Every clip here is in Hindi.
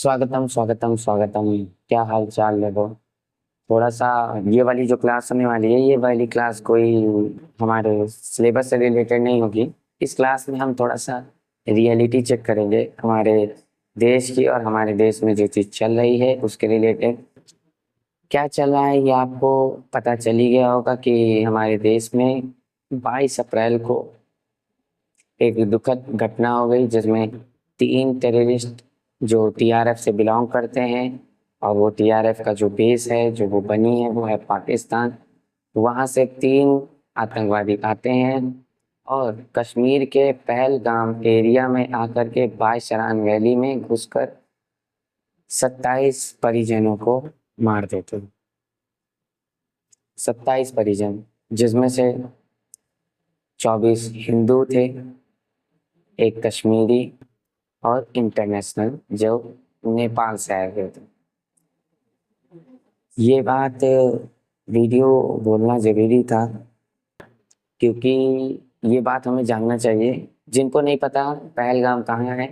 स्वागतम स्वागतम स्वागतम। क्या हाल चाल है वो। थोड़ा सा ये वाली जो क्लास होने वाली है, ये वाली क्लास कोई हमारे सिलेबस से रिलेटेड नहीं होगी। इस क्लास में हम थोड़ा सा रियलिटी चेक करेंगे हमारे देश की, और हमारे देश में जो चीज़ चल रही है उसके रिलेटेड क्या चल रहा है। ये आपको पता चल ही गया होगा कि हमारे देश में 22 अप्रैल को एक दुखद घटना हो गई, जिसमें 3 टेररिस्ट जो टीआरएफ से बिलोंग करते हैं, और वो टीआरएफ का जो बेस है, जो वो बनी है, वो है पाकिस्तान। वहाँ से 3 आतंकवादी आते हैं और कश्मीर के पहलगाम एरिया में आकर के बाईशरान वैली में घुसकर 27 परिजनों को मार देते हैं। 27 परिजन, जिसमें से 24 हिंदू थे, एक कश्मीरी और इंटरनेशनल जो नेपाल से आए हुए थे। ये बात वीडियो बोलना ज़रूरी था, क्योंकि ये बात हमें जानना चाहिए। जिनको नहीं पता पहलगाम कहाँ है,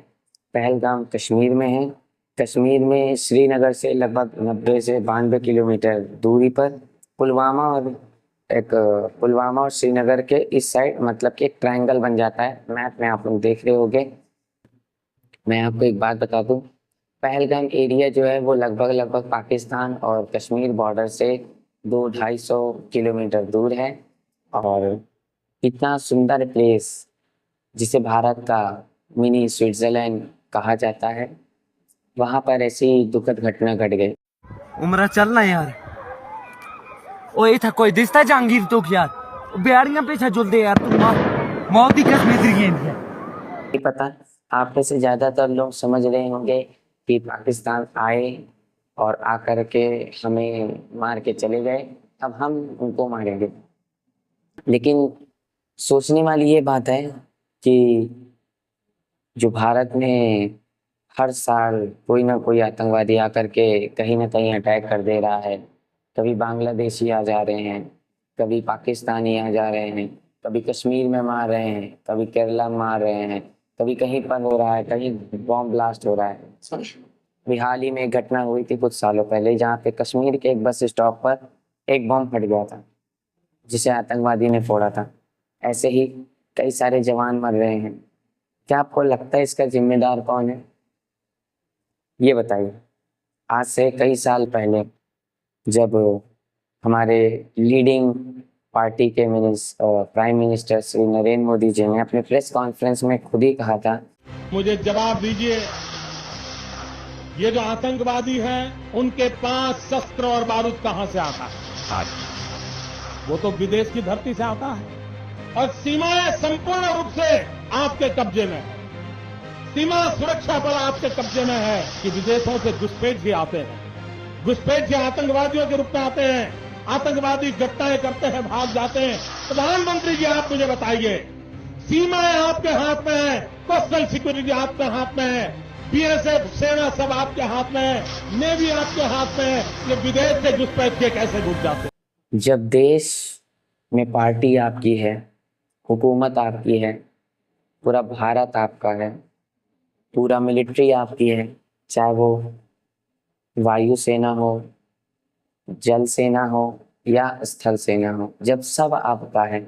पहलगाम कश्मीर में है। कश्मीर में श्रीनगर से लगभग 90 से 92 किलोमीटर दूरी पर पुलवामा और श्रीनगर के इस साइड, मतलब कि एक ट्रायंगल बन जाता है। मैप में आप लोग देख रहे होंगे। मैं आपको एक बात बता दूं, पहलगाम एरिया जो है वो लगभग पाकिस्तान और कश्मीर बॉर्डर से 200-250 किलोमीटर दूर है। और इतना सुंदर प्लेस, जिसे भारत का मिनी स्विट्जरलैंड कहा जाता है, वहाँ पर ऐसी दुखद घटना घट गई। उमरा चलना यार। ओए था कोई दिसता जहांगीर तो यार बिहारियां पीछे जुलदे यार तुम मौत ही कश्मीर की है। नहीं पता, आप में से ज़्यादातर लोग समझ रहे होंगे कि पाकिस्तान आए और आकर के हमें मार के चले गए, अब हम उनको मारेंगे। लेकिन सोचने वाली ये बात है कि जो भारत में हर साल कोई ना कोई आतंकवादी आकर के कहीं ना कहीं अटैक कर दे रहा है। कभी बांग्लादेशी आ जा रहे हैं, कभी पाकिस्तानी आ जा रहे हैं, कभी कश्मीर में मार रहे हैं, कभी केरला में मार रहे हैं, कभी कहीं पर हो रहा है, कहीं बॉम्ब ब्लास्ट हो रहा है। अभी हाल ही में एक घटना हुई थी कुछ सालों पहले, जहाँ पे कश्मीर के एक बस स्टॉप पर एक बॉम्ब फट गया था, जिसे आतंकवादी ने फोड़ा था। ऐसे ही कई सारे जवान मर रहे हैं। क्या आपको लगता है इसका जिम्मेदार कौन है? ये बताइए। आज से कई साल पहले, जब हमारे लीडिंग पार्टी के प्राइम मिनिस्टर श्री नरेंद्र मोदी जी ने अपने प्रेस कॉन्फ्रेंस में खुद ही कहा था, मुझे जवाब दीजिए, ये जो आतंकवादी हैं उनके पास शस्त्र और बारूद कहां से आता है? वो तो विदेश की धरती से आता है, और सीमाएं संपूर्ण रूप से आपके कब्जे में है। सीमा सुरक्षा बल आपके कब्जे में है कि विदेशों से घुसपैठ भी आते हैं, घुसपैठ के आतंकवादियों के रूप में आते हैं, आतंकवादी घटनाएं करते हैं, भाग जाते हैं। प्रधानमंत्री जी, आप मुझे बताइए, सीमाएं आपके हाथ में है, कोस्टल सिक्योरिटी आपके हाथ में है, बीएसएफ सेना सब आपके हाथ में है, नेवी आपके हाथ में है, ये विदेश से घुसपैठ के कैसे घुस जाते हैं? जब देश में पार्टी आपकी है, हुकूमत आपकी है, पूरा भारत आपका है, पूरा मिलिट्री आपकी है, चाहे वो वायु सेना हो, जल सेना हो या स्थल सेना हो, जब सब आपका है,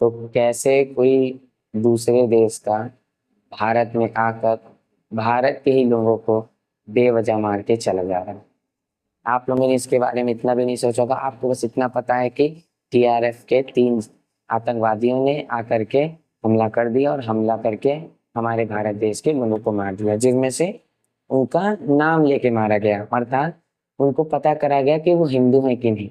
तो कैसे कोई दूसरे देश का भारत में आकर भारत के ही लोगों को बेवजह मार के चला जा रहा है? आप लोगों ने इसके बारे में इतना भी नहीं सोचा होगा। आपको बस इतना पता है कि टीआरएफ के 3 आतंकवादियों ने आकर के हमला कर दिया, और हमला करके हमारे भारत देश के लोगों को मार दिया, जिनमें से उनका नाम लेके मारा गया, अर्थात उनको पता करा गया कि वो हिंदू हैं कि नहीं।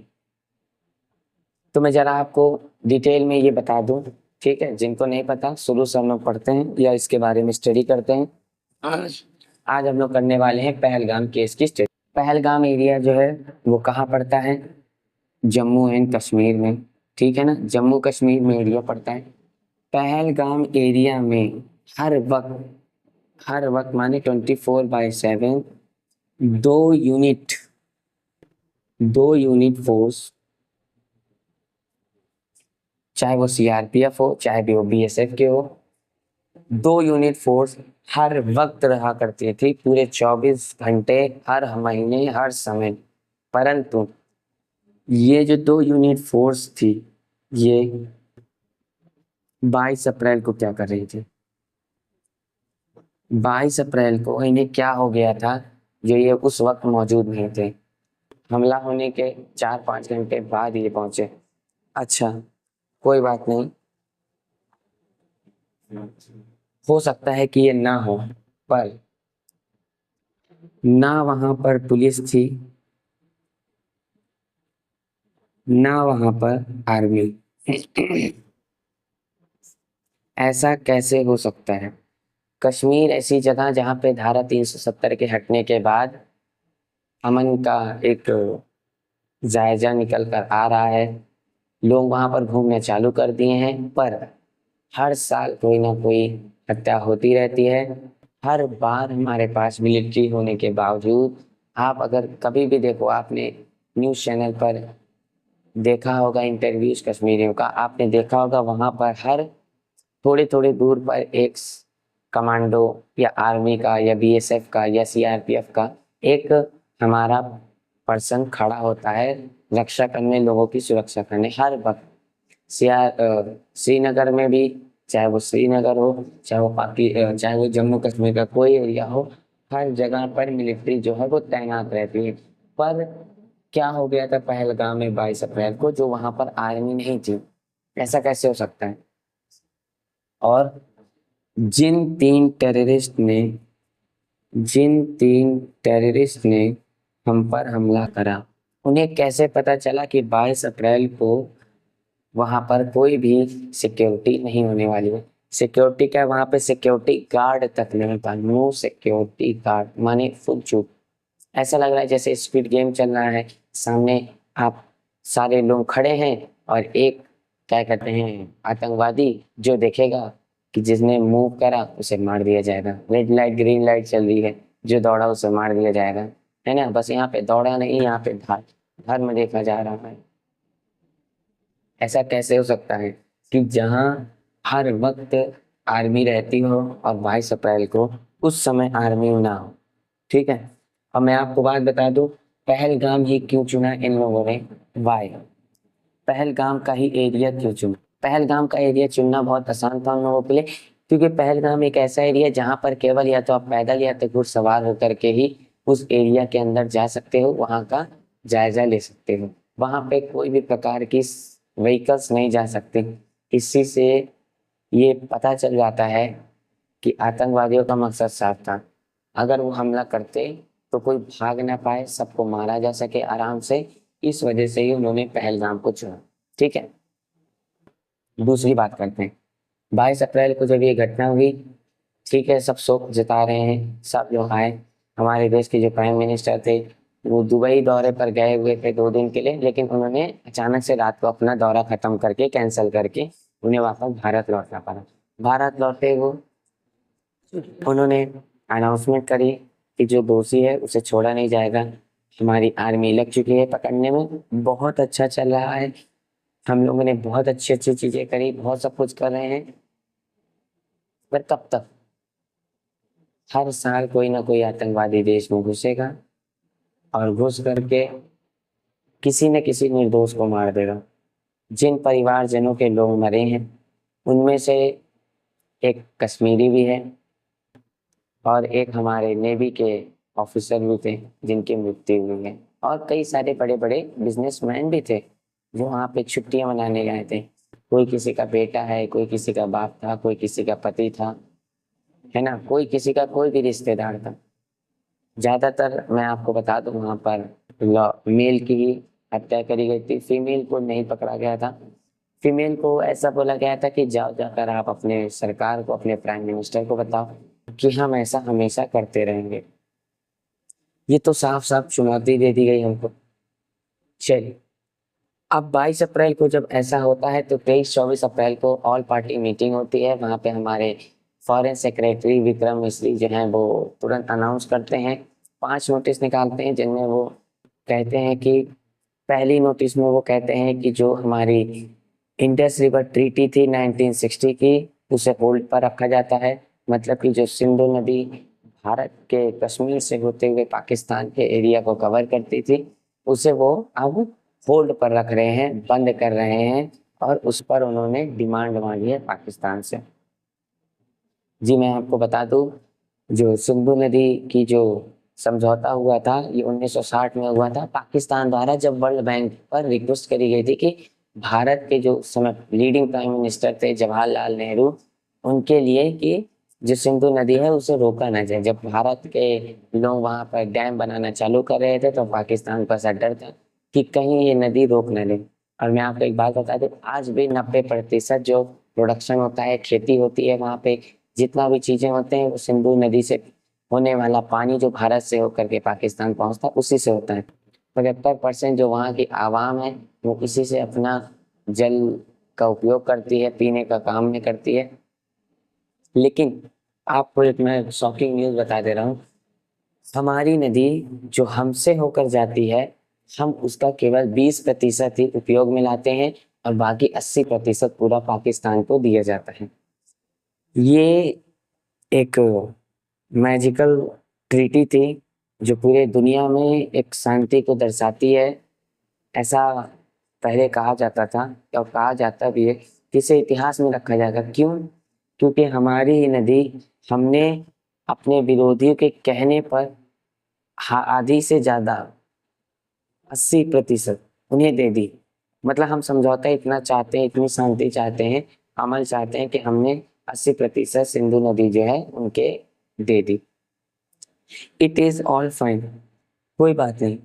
तो मैं जरा आपको डिटेल में ये बता दूं, ठीक है? जिनको नहीं पता, शुरू से हम लोग पढ़ते हैं या इसके बारे में स्टडी करते हैं। आज हम लोग करने वाले हैं पहलगाम केस की स्टडी। पहलगाम एरिया जो है वो कहाँ पड़ता है? जम्मू एंड कश्मीर में, ठीक है ना? जम्मू कश्मीर में एरिया पड़ता है। पहलगाम एरिया में हर वक्त माने 24/7 दो यूनिट फोर्स, चाहे वो सीआरपीएफ हो, चाहे भी वो बीएसएफ के हो, 2 यूनिट फोर्स हर वक्त रहा करती थी, पूरे 24 घंटे, हर महीने, हर समय। परंतु ये जो 2 यूनिट फोर्स थी, ये 22 अप्रैल को क्या कर रही थी? 22 अप्रैल को इन्हें क्या हो गया था जो ये उस वक्त मौजूद नहीं थे? हमला होने के 4-5 घंटे बाद ये पहुंचे। अच्छा, कोई बात नहीं, हो सकता है कि ये ना हो, पर ना वहां पर पुलिस थी, ना वहां पर आर्मी। ऐसा कैसे हो सकता है? कश्मीर ऐसी जगह जहां पे धारा 370 के हटने के बाद अमन का एक जायजा निकल कर आ रहा है, लोग वहां पर घूमने चालू कर दिए हैं, पर हर साल कोई ना कोई हत्या होती रहती है। हर बार हमारे पास मिलिट्री होने के बावजूद, आप अगर कभी भी देखो, आपने न्यूज़ चैनल पर देखा होगा इंटरव्यूज कश्मीरियों का, आपने देखा होगा वहां पर हर थोड़े थोड़े दूर पर एक कमांडो या आर्मी का या बीएसएफ का या सीआरपीएफ का एक हमारा पर्सन खड़ा होता है रक्षा करने, लोगों की सुरक्षा करने। हर वक्त श्रीनगर में भी, चाहे वो श्रीनगर हो, चाहे वो चाहे वो जम्मू कश्मीर का कोई एरिया हो, हर जगह पर मिलिट्री जो है वो तैनात रहती है। पर क्या हो गया था पहलगाम में 22 अप्रैल को, जो वहां पर आर्मी नहीं थी? ऐसा कैसे हो सकता है? और जिन तीन टेररिस्ट ने हम पर हमला करा, उन्हें कैसे पता चला कि 22 अप्रैल को वहां पर कोई भी सिक्योरिटी नहीं होने वाली है? सिक्योरिटी क्या, वहां पे सिक्योरिटी गार्ड तक नहीं था। नो सिक्योरिटी गार्ड माने फुल चूक। ऐसा लग रहा है जैसे स्पीड गेम चल रहा है, सामने आप सारे लोग खड़े हैं और एक क्या कहते हैं आतंकवादी जो देखेगा कि जिसने मूव करा उसे मार दिया जाएगा। रेड लाइट ग्रीन लाइट चल रही है, जो दौड़ा उसे मार दिया जाएगा, है ना? बस यहाँ पे दौड़ा नहीं, यहाँ पे धर्म देखा जा रहा है। ऐसा कैसे हो सकता है कि जहाँ हर वक्त आर्मी रहती हो और 22 अप्रैल को उस समय आर्मी ना हो? ठीक है, अब मैं आपको बात बता दूं, पहलगाम ही क्यों चुना इन लोगों ने? वाई? पहलगाम का ही एरिया क्यों चुना? पहलगाम का एरिया चुनना बहुत आसान था उन लोगों के लिए, क्योंकि पहलगाम एक ऐसा एरिया है जहाँ पर केवल या तो आप पैदल या तो घुड़सवार होकर के ही उस एरिया के अंदर जा सकते हो, वहाँ का जायजा ले सकते हो। वहाँ पे कोई भी प्रकार की व्हीकल्स नहीं जा सकते। इसी से ये पता चल जाता है कि आतंकवादियों का मकसद साफ था, अगर वो हमला करते तो कोई भाग ना पाए, सबको मारा जा सके आराम से। इस वजह से ही उन्होंने पहलगाम को चुना। ठीक है, दूसरी बात करते हैं। 22 अप्रैल को जब ये घटना हुई, ठीक है, सब शोक जता रहे हैं, सब लोग आए। हमारे देश के जो प्राइम मिनिस्टर थे वो दुबई दौरे पर गए हुए थे 2 दिन के लिए, लेकिन उन्होंने अचानक से रात को अपना दौरा खत्म करके कैंसिल करके उन्हें वापस भारत लौटना पड़ा। भारत लौटे वो, उन्होंने अनाउंसमेंट करी कि जो दोषी है उसे छोड़ा नहीं जाएगा। हमारी आर्मी लग चुकी है पकड़ने में, बहुत अच्छा चल रहा है, हम लोगों ने बहुत अच्छी अच्छी चीजें करी, बहुत सब कुछ कर रहे हैं। पर कब तक? हर साल कोई ना कोई आतंकवादी देश में घुसेगा और घुस करके किसी न किसी निर्दोष को मार देगा। जिन परिवारजनों के लोग मरे हैं उनमें से एक कश्मीरी भी है और एक हमारे नेवी के ऑफिसर भी थे जिनकी मृत्यु हुई है, और कई सारे बड़े बड़े बिजनेसमैन भी थे जो वहाँ पे छुट्टियां मनाने गए थे। कोई किसी का बेटा है, कोई किसी का बाप था, कोई किसी का पति था, है ना, कोई किसी का कोई भी रिश्तेदार था। ज्यादातर मैं आपको बता दूं वहाँ पर मेल की ही हत्या करी गई थी, फीमेल को नहीं पकड़ा गया था। फीमेल को ऐसा बोला गया था कि जाओ जाकर आप अपने सरकार को, अपने प्राइम मिनिस्टर को बताओ कि हम ऐसा हमेशा करते रहेंगे। ये तो साफ साफ चुनौती दे दी गई हमको। चलिए, अब 22 अप्रैल को जब ऐसा होता है तो 23-24 अप्रैल को ऑल पार्टी मीटिंग होती है। वहाँ पे हमारे फॉरेन सेक्रेटरी विक्रम मिश्री जो हैं वो तुरंत अनाउंस करते हैं, 5 नोटिस निकालते हैं, जिनमें वो कहते हैं कि पहली नोटिस में वो कहते हैं कि जो हमारी इंडस रिवर ट्रीटी थी 1960 की, उसे होल्ड पर रखा जाता है। मतलब कि जो सिंधु नदी भारत के कश्मीर से होते हुए पाकिस्तान के एरिया को कवर करती थी, उसे वो अब होल्ड पर रख रहे हैं, बंद कर रहे हैं, और उस पर उन्होंने डिमांड मांगी है पाकिस्तान से। जी मैं आपको बता दूं, जो सिंधु नदी की जो समझौता हुआ था ये 1960 में हुआ था पाकिस्तान द्वारा, जब वर्ल्ड बैंक पर रिक्वेस्ट करी गई थी कि भारत के जो समय लीडिंग प्राइम मिनिस्टर थे जवाहरलाल नेहरू, उनके लिए कि जो सिंधु नदी है उसे रोका ना जाए। जब भारत के लोग वहां पर डैम बनाना चालू कर रहे थे तो पाकिस्तान पर ऐसा डर था कि कहीं ये नदी रोक न ले। और मैं आपको एक बात बता दूं, आज भी 90% जो प्रोडक्शन होता है, खेती होती है, वहाँ पे जितना भी चीजें होते हैं वो सिंधु नदी से होने वाला पानी जो भारत से होकर के पाकिस्तान पहुंचता है उसी से होता है। 75% जो वहाँ की आवाम है वो इसी से अपना जल का उपयोग करती है, पीने का काम में करती है। लेकिन आपको एक मैं शॉकिंग न्यूज़ बता दे रहा हूँ, हमारी नदी जो हमसे होकर जाती है, हम उसका केवल 20% ही उपयोग में लाते हैं और बाकी 80% पूरा पाकिस्तान को दिया जाता है। ये एक मैजिकल ट्रीटी थी जो पूरे दुनिया में एक शांति को दर्शाती है, ऐसा पहले कहा जाता था और कहा जाता भी है कि इसे इतिहास में रखा जाएगा। क्यों? क्योंकि हमारी ही नदी हमने अपने विरोधियों के कहने पर आधी से ज़्यादा 80% उन्हें दे दी। मतलब हम समझौता इतना चाहते हैं, इतनी शांति चाहते हैं, अमल चाहते हैं कि हमने 80% सिंधु नदी जो है उनके दे दी। इट इज़ ऑल फाइन, कोई बात नहीं,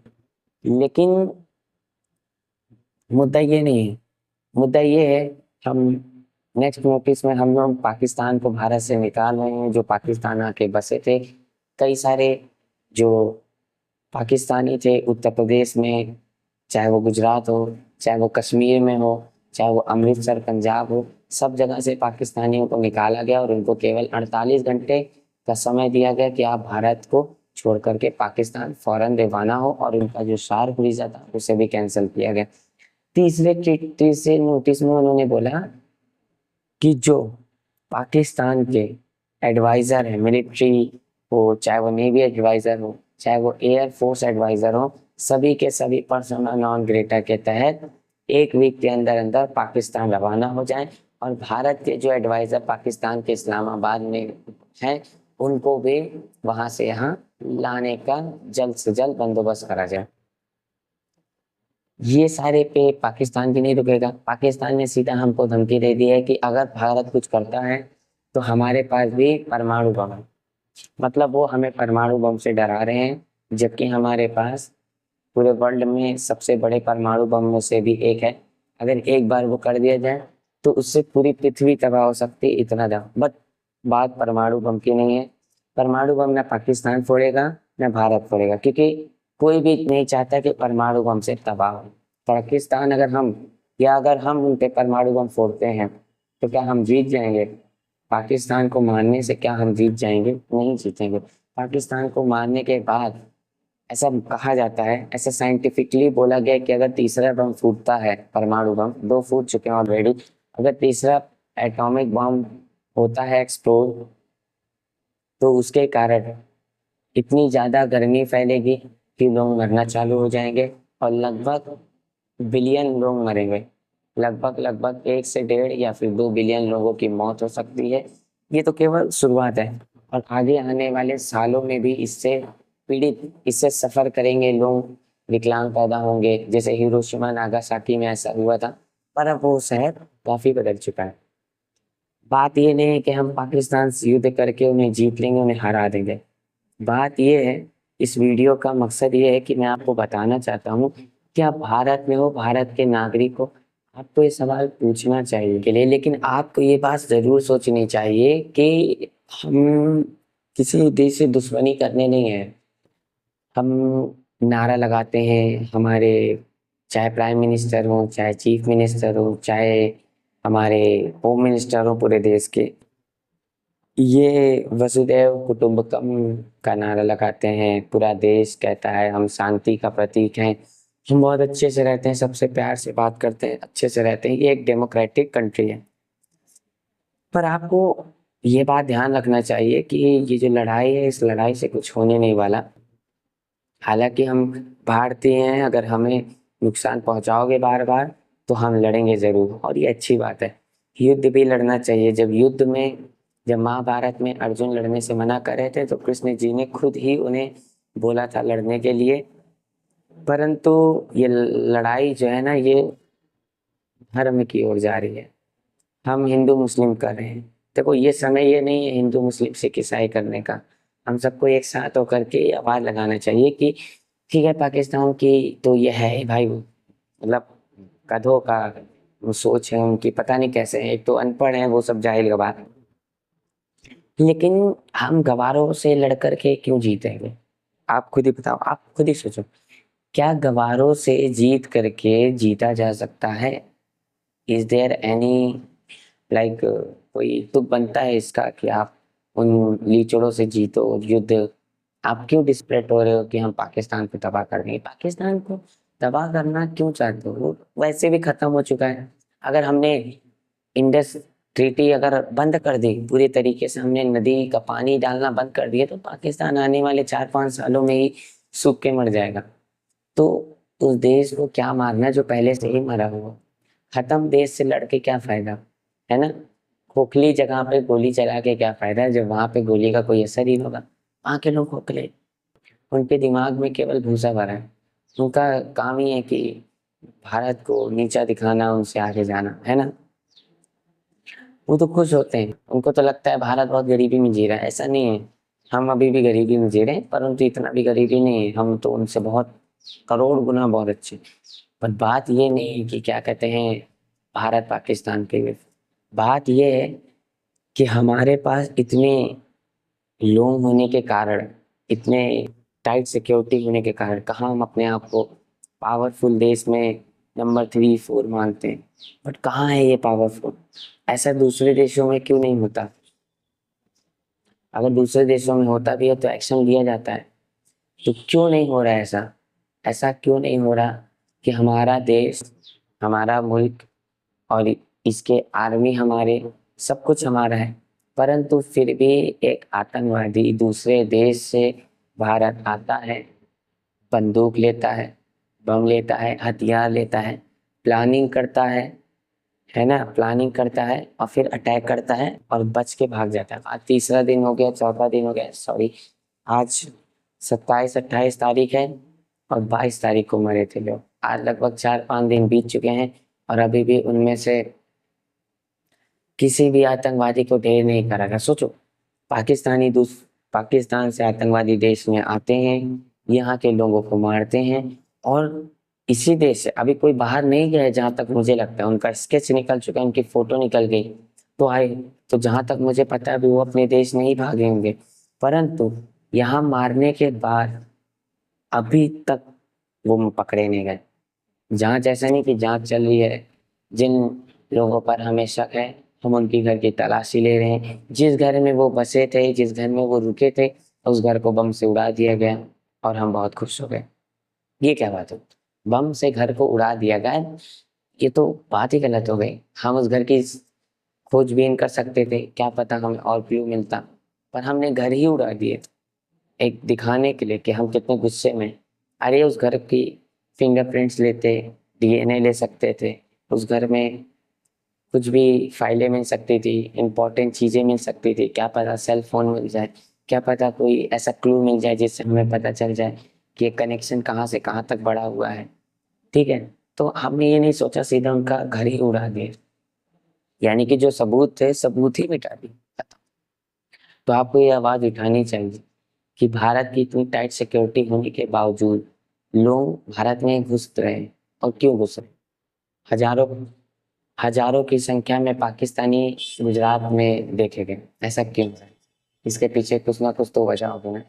लेकिन मुद्दा ये नहीं है। मुद्दा ये है, हम नेक्स्ट नोटिस में हम लोग पाकिस्तान को भारत से निकाल रहे हैं। जो पाकिस्तान आके बसे थे, कई सारे जो पाकिस्तानी थे उत्तर प्रदेश में, चाहे वो गुजरात हो, चाहे वो कश्मीर में हो, चाहे वो अमृतसर पंजाब हो, सब जगह से पाकिस्तानियों को निकाला गया और उनको केवल 48 घंटे का समय दिया गया कि आप भारत को छोड़ करके पाकिस्तान फौरन रवाना हो, और उनका जो शार्क वीज़ा था उसे भी कैंसिल किया गया। तीसरे नोटिस में उन्होंने बोला कि जो पाकिस्तान के एडवाइज़र है, मिलिट्री हो, चाहे वो नेवी एडवाइज़र हो, चाहे वो एयर फोर्स एडवाइज़र हो, सभी के सभी पर्सोना नॉन ग्रेटा के तहत 1 वीक के अंदर अंदर पाकिस्तान रवाना हो जाएं, और भारत के जो एडवाइज़र पाकिस्तान के इस्लामाबाद में हैं उनको भी वहाँ से यहाँ लाने का जल्द से जल्द बंदोबस्त करा जाए। ये सारे पे पाकिस्तान भी नहीं रुकेगा। पाकिस्तान ने सीधा हमको धमकी दे दी है कि अगर भारत कुछ करता है तो हमारे पास भी परमाणु बम है। मतलब वो हमें परमाणु बम से डरा रहे हैं, जबकि हमारे पास पूरे वर्ल्ड में सबसे बड़े परमाणु बम में से भी एक है। अगर एक बार वो कर दिया जाए तो उससे पूरी पृथ्वी तबाह हो सकती है, इतना था। बट बात परमाणु बम की नहीं है। परमाणु बम ना पाकिस्तान फोड़ेगा ना भारत फोड़ेगा, क्योंकि कोई भी नहीं चाहता कि परमाणु बम से तबाह हो। पाकिस्तान अगर हम उन पे परमाणु बम फोड़ते हैं तो क्या हम जीत जाएंगे? पाकिस्तान को मारने से क्या हम जीत जाएंगे? नहीं जीतेंगे। पाकिस्तान को मारने के बाद ऐसा कहा जाता है, ऐसा साइंटिफिकली बोला गया कि अगर तीसरा बम फूटता है, परमाणु बम 2 फूट चुके हैं ऑलरेडी, अगर तीसरा एटॉमिक बम होता है एक्सप्लोड, तो उसके कारण इतनी ज़्यादा गर्मी फैलेगी कि लोग मरना चालू हो जाएंगे और लगभग बिलियन लोग मरेंगे। लगभग 1 से 1.5 या फिर 2 बिलियन लोगों की मौत हो सकती है। ये तो केवल शुरुआत है, और आगे आने वाले सालों में भी इससे सफ़र करेंगे लोग, विकलांग पैदा होंगे, जैसे हिरोशिमा नागासाकी में ऐसा हुआ था। पर अब वो शहर काफ़ी बदल चुका है। बात ये नहीं है कि हम पाकिस्तान से युद्ध करके उन्हें जीत लेंगे, उन्हें हरा देंगे। बात ये है, इस वीडियो का मकसद ये है कि मैं आपको बताना चाहता हूँ कि आप भारत में हो, भारत के नागरिक हो, आपको ये सवाल पूछना चाहिए के लिए, लेकिन आपको ये बात ज़रूर सोचनी चाहिए कि हम किसी देश से दुश्मनी करने नहीं है। हम नारा लगाते हैं, हमारे चाहे प्राइम मिनिस्टर हो, चाहे चीफ मिनिस्टर हो, चाहे हमारे होम मिनिस्टर हो पूरे देश के, ये वसुधैव कुटुंबकम का नारा लगाते हैं। पूरा देश कहता है हम शांति का प्रतीक हैं, हम बहुत अच्छे से रहते हैं, सबसे प्यार से बात करते हैं, अच्छे से रहते हैं। ये एक डेमोक्रेटिक कंट्री है। पर आपको ये बात ध्यान रखना चाहिए कि ये जो लड़ाई है, इस लड़ाई से कुछ होने नहीं वाला। हालांकि हम भारतीय हैं, अगर हमें नुकसान पहुंचाओगे बार बार तो हम लड़ेंगे जरूर, और ये अच्छी बात है। युद्ध भी लड़ना चाहिए। जब महाभारत में अर्जुन लड़ने से मना कर रहे थे तो कृष्ण जी ने खुद ही उन्हें बोला था लड़ने के लिए। परंतु ये लड़ाई जो है ना, ये धर्म की ओर जा रही है। हम हिंदू मुस्लिम कर रहे हैं। देखो, ये समय ये नहीं है हिंदू मुस्लिम सिख ईसाई करने का। हम सबको एक साथ होकर के ये आवाज लगाना चाहिए कि ठीक है, पाकिस्तान की तो ये है ही भाई, मतलब गधों का वो सोच है उनकी, पता नहीं कैसे है। एक तो अनपढ़ है वो सब, जाहिल गवार। लेकिन हम गवारों से लड़ करके क्यों जीतेंगे? आप खुद ही बताओ, आप खुद ही सोचो, क्या गवारों से जीत करके जीता जा सकता है? इज देयर एनी लाइक कोई तुक बनता है इसका कि आप उन लीचड़ों से जीतो युद्ध? आप क्यों डिस्परेट हो रहे हो कि हम पाकिस्तान को तबाह कर देंगे? पाकिस्तान को तबाह करना क्यों चाहते हो? वो वैसे भी खत्म हो चुका है। अगर हमने इंडस ट्रीटी अगर बंद कर दी पूरी तरीके से, हमने नदी का पानी डालना बंद कर दिया, तो पाकिस्तान आने वाले 4-5 सालों में ही सूख के मर जाएगा। तो उस देश को क्या मारना जो पहले से ही मरा हुआ? खत्म देश से लड़के क्या फायदा, है ना? खोखली जगह पे गोली चला के क्या फायदा है जब वहां पे गोली का कोई असर ही नहीं होगा? वहां के लोग खोखले, उनके दिमाग में केवल भूसा भरा है। उनका काम ही है कि भारत को नीचा दिखाना, उनसे आगे जाना, है ना? वो तो खुश होते हैं, उनको तो लगता है भारत बहुत गरीबी में जी रहा है। ऐसा नहीं है, हम अभी भी गरीबी में जी रहे हैं, परंतु इतना भी गरीबी नहीं है। हम तो उनसे बहुत करोड़ गुना बहुत अच्छे। पर बात ये नहीं है कि क्या कहते हैं भारत पाकिस्तान के लिए। बात ये है कि हमारे पास इतने लोग होने के कारण, इतने टाइट सिक्योरिटी होने के कारण, कहाँ हम अपने आप को पावरफुल देश में नंबर 3-4 मानते हैं। बट कहाँ है ये पावरफुल? ऐसा दूसरे देशों में क्यों नहीं होता? अगर दूसरे देशों में होता भी है तो एक्शन लिया जाता है, तो क्यों नहीं हो रहा है ऐसा? ऐसा क्यों नहीं हो रहा कि हमारा देश, हमारा मुल्क और इसके आर्मी हमारे, सब कुछ हमारा है, परंतु फिर भी एक आतंकवादी दूसरे देश से भारत आता है, बंदूक लेता है, बम लेता है, हथियार लेता है, प्लानिंग करता है ना? प्लानिंग करता है और फिर अटैक करता है और बच के भाग जाता है। आज तीसरा दिन हो गया, चौथा दिन हो गया, सॉरी, आज 27-28 तारीख है और 22 तारीख को मरे थे लोग। आज लगभग 4-5 दिन बीत चुके हैं और अभी भी उनमें से किसी भी आतंकवादी को ढेर नहीं करा गया। सोचो, पाकिस्तान से आतंकवादी देश में आते हैं, यहाँ के लोगों को मारते हैं, और इसी देश से अभी कोई बाहर नहीं गया है जहाँ तक मुझे लगता है। उनका स्केच निकल चुका है, उनकी फोटो निकल गई तो आए, तो जहाँ तक मुझे पता है अभी वो अपने देश नहीं भागे होंगे। परंतु यहाँ मारने के बाद अभी तक वो पकड़े नहीं गए। जांच, ऐसा नहीं कि जांच चल रही है, जिन लोगों पर हमें शक है हम उनकी घर की तलाशी ले रहे हैं। जिस घर में वो बसे थे, जिस घर में वो रुके थे, उस घर को बम से उड़ा दिया गया और हम बहुत खुश हो गए। ये क्या बात है? बम से घर को उड़ा दिया गया, ये तो बात ही गलत हो गई। हम उस घर की खोजबीन कर सकते थे, क्या पता हमें और क्लू मिलता, पर हमने घर ही उड़ा दिए एक दिखाने के लिए कि हम कितने गुस्से में। अरे उस घर की फिंगरप्रिंट्स लेते, डीएनए ले सकते थे, उस घर में कुछ भी फाइलें मिल सकती थी, इंपॉर्टेंट चीज़ें मिल सकती थी, क्या पता सेल फोन मिल जाए, क्या पता कोई ऐसा क्लू मिल जाए जिससे हमें पता चल जाए कि ये कनेक्शन कहाँ से कहाँ तक बढ़ा हुआ है। ठीक है, तो हमने ये नहीं सोचा, सीधा उनका घर ही उड़ा दिया, यानी कि जो सबूत थे सबूत ही मिटा दिए। तो आपको ये आवाज़ उठानी चाहिए कि भारत की इतनी टाइट सिक्योरिटी होने के बावजूद लोग भारत में घुस रहे हैं। और क्यों घुस रहे हैं? हजारों हजारों की संख्या में पाकिस्तानी गुजरात में देखे गए। ऐसा क्यों हो रहा है? इसके पीछे कुछ ना कुछ तो वजह होगी ना।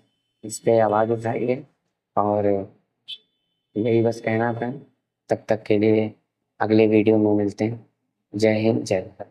इस पे आवाज़ उठाइए, और यही बस कहना था। तब तक के लिए अगले वीडियो में मिलते हैं। जय हिंद, जय भारत।